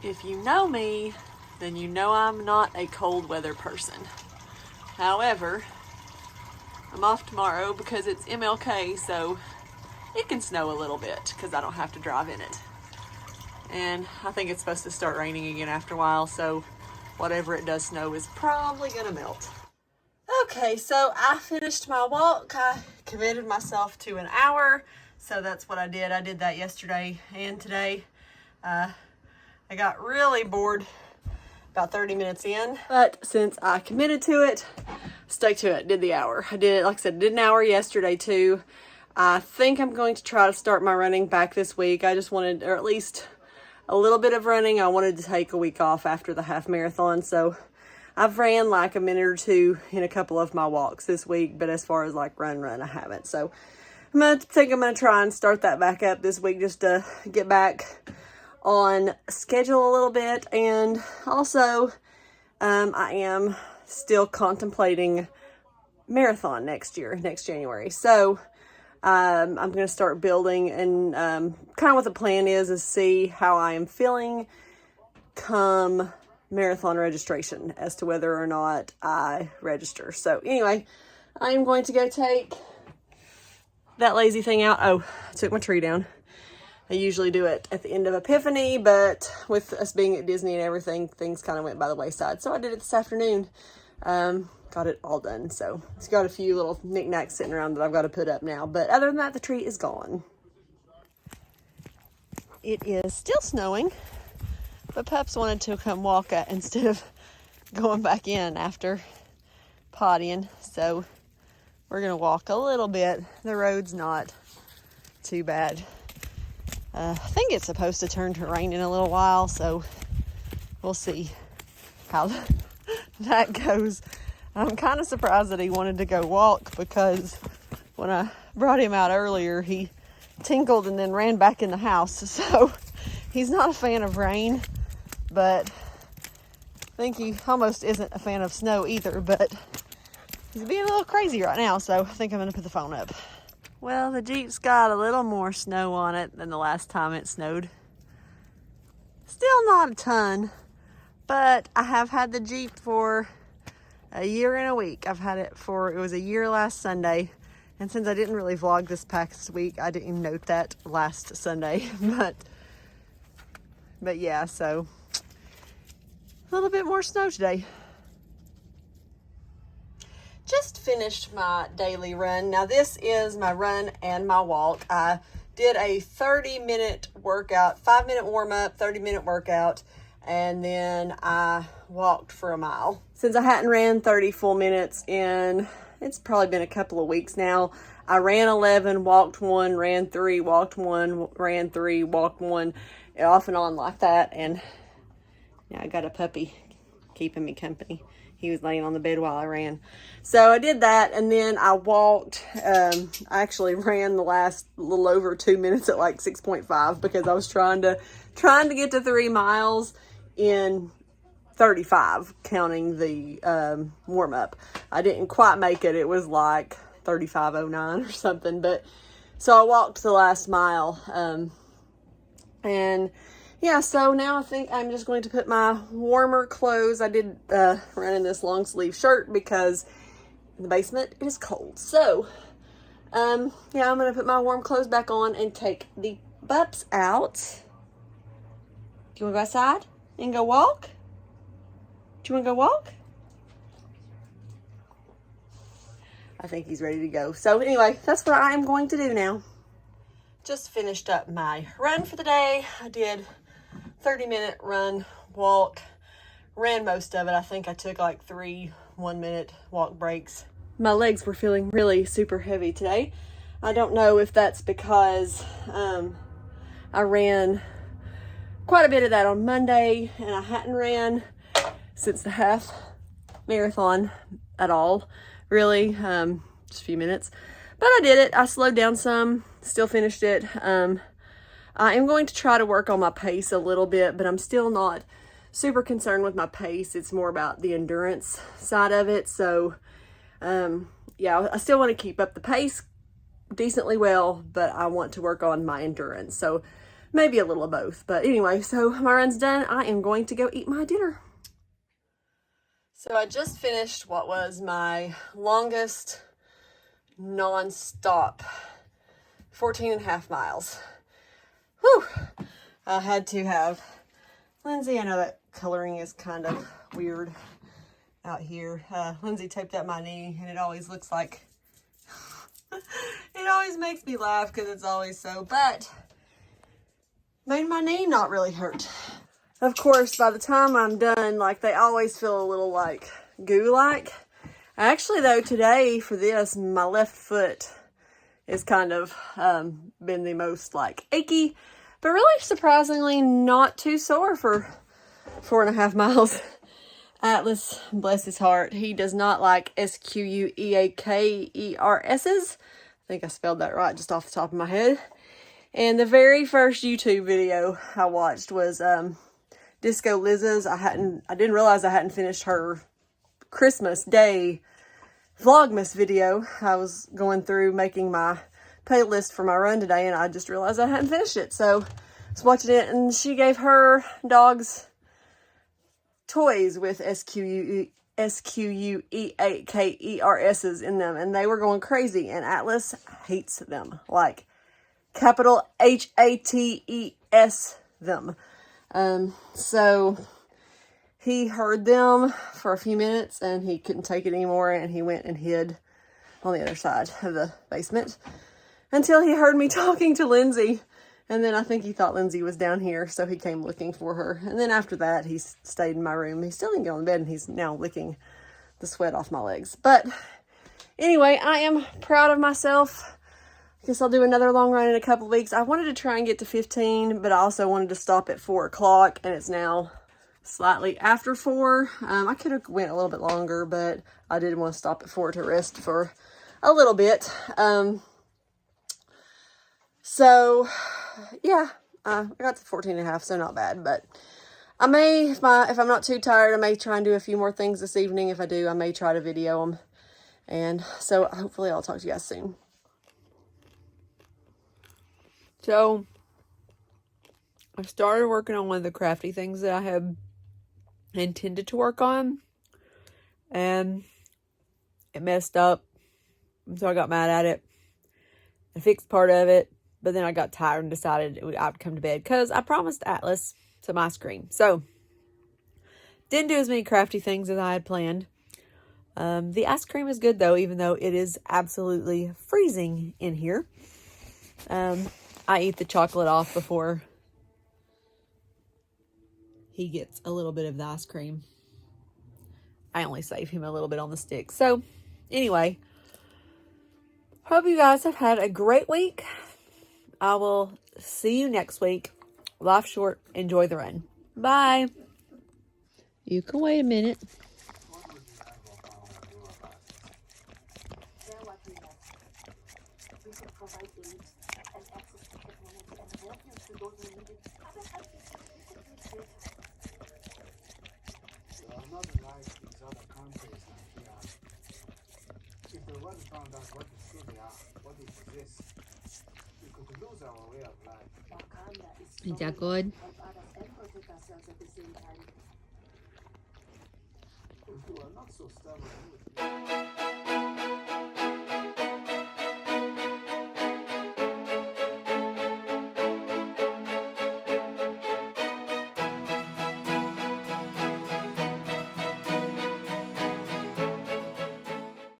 If you know me, then you know I'm not a cold weather person. However, I'm off tomorrow because it's MLK, so it can snow a little bit because I don't have to drive in it. And I think it's supposed to start raining again after a while, so whatever it does snow is probably gonna melt. Okay, so I finished my walk. I committed myself to an hour, so that's what I did. I did that yesterday and today. I got really bored about 30 minutes in, but since I committed to it, stuck to it, did the hour. I did, like I said, did an hour yesterday too. I think I'm going to try to start my running back this week. I just wanted, or at least a little bit of running. I wanted to take a week off after the half marathon, so I've ran like a minute or two in a couple of my walks this week, but as far as like run, I haven't. So I'm gonna try and start that back up this week just to get back on schedule a little bit. And also, I am still contemplating marathon next January. So I'm going to start building, and kind of what the plan is see how I am feeling come marathon registration as to whether or not I register. So anyway, I'm going to go take that lazy thing out. Oh, I took my tree down. I usually do it at the end of Epiphany, but with us being at Disney and everything, things kind of went by the wayside. So I did it this afternoon. Got it all done. So it's got a few little knickknacks sitting around that I've got to put up now. But other than that, the tree is gone. It is still snowing, but Pups wanted to come walk it instead of going back in after pottying. So we're going to walk a little bit. The road's not too bad. I think it's supposed to turn to rain in a little while, so we'll see how that goes. I'm kind of surprised that he wanted to go walk, because when I brought him out earlier, he tinkled and then ran back in the house. So he's not a fan of rain, but I think he almost isn't a fan of snow either, but he's being a little crazy right now, so I think I'm going to put the phone up. Well, the Jeep's got a little more snow on it than the last time it snowed. Still not a ton, but I have had the Jeep for a year and a week. I've had it it was a year last Sunday. And since I didn't really vlog this past week, I didn't even note that last Sunday. But yeah, so a little bit more snow today. Just finished my daily run. Now this is my run and my walk. I did a 30-minute workout, 5-minute warm-up, 30-minute workout, and then I walked for a mile. Since I hadn't ran 30 full minutes in, it's probably been a couple of weeks now, I ran 11, walked 1, ran 3, walked 1, ran 3, walked 1, off and on like that. And yeah, I got a puppy keeping me company. He was laying on the bed while I ran. So I did that, and then I walked. I actually ran the last little over 2 minutes at like 6.5 because I was trying to get to 3 miles in 35, counting the warm up. I didn't quite make it. It was like 35:09 or something. But so I walked the last mile, and yeah, so now I think I'm just going to put my warmer clothes. I did run in this long sleeve shirt because in the basement it is cold. So, yeah, I'm going to put my warm clothes back on and take the pups out. Do you want to go outside and go walk? Do you want to go walk? I think he's ready to go. So anyway, that's what I'm going to do now. Just finished up my run for the day. I did 30-minute run, walk, ran most of it. I think I took like 3 1-minute walk breaks. My legs were feeling really super heavy today. I don't know if that's because I ran quite a bit of that on Monday, and I hadn't ran since the half marathon at all, really, just a few minutes. But I did it. I slowed down some, still finished it. I am going to try to work on my pace a little bit, but I'm still not super concerned with my pace. It's more about the endurance side of it. So, yeah, I still want to keep up the pace decently well, but I want to work on my endurance. So maybe a little of both. But anyway, so my run's done. I am going to go eat my dinner. So I just finished what was my longest non-stop 14.5 miles. Whew. I had to have Lindsay, I know that coloring is kind of weird out here. Lindsay taped up my knee, and it always looks like, it always makes me laugh because it's always so, but made my knee not really hurt. Of course, by the time I'm done, like, they always feel a little like goo-like. Actually, though, today for this, my left foot is kind of been the most like achy, but really surprisingly not too sore for 4.5 miles. Atlas, bless his heart, he does not like SQUEAKERS's. I think I spelled that right just off the top of my head. And the very first YouTube video I watched was Disco Liz's. I didn't realize I hadn't finished her Christmas Day Vlogmas video. I was going through making my playlist for my run today, and I just realized I hadn't finished it. So I was watching it, and she gave her dogs toys with SQUEAKERS's in them, and they were going crazy, and Atlas hates them, like capital HATES them. So he heard them for a few minutes, and he couldn't take it anymore, and he went and hid on the other side of the basement until he heard me talking to Lindsay. And then I think he thought Lindsay was down here, so he came looking for her. And then after that, he stayed in my room. He still didn't get on the bed, and he's now licking the sweat off my legs. But anyway, I am proud of myself. I guess I'll do another long run in a couple of weeks. I wanted to try and get to 15, but I also wanted to stop at 4 o'clock, and it's now slightly after 4. I could have went a little bit longer, but I did want to stop at 4 to rest for a little bit. So yeah, I got to 14.5, so not bad, but I may, if I'm not too tired, I may try and do a few more things this evening. If I do, I may try to video them, and so hopefully I'll talk to you guys soon. So I started working on one of the crafty things that I had intended to work on, and it messed up, so I got mad at it. I fixed part of it, but then I got tired and decided I would come to bed because I promised Atlas some ice cream. So didn't do as many crafty things as I had planned. The ice cream is good though, even though it is absolutely freezing in here. I eat the chocolate off before he gets a little bit of the ice cream. I only save him a little bit on the stick. So anyway, hope you guys have had a great week. I will see you next week. Life short. Enjoy the run. Bye. You can wait a minute. Not like these other countries like here. If the world found out what is who they are, what is this, we could lose our way of life. Is that good? If you are not so stubborn,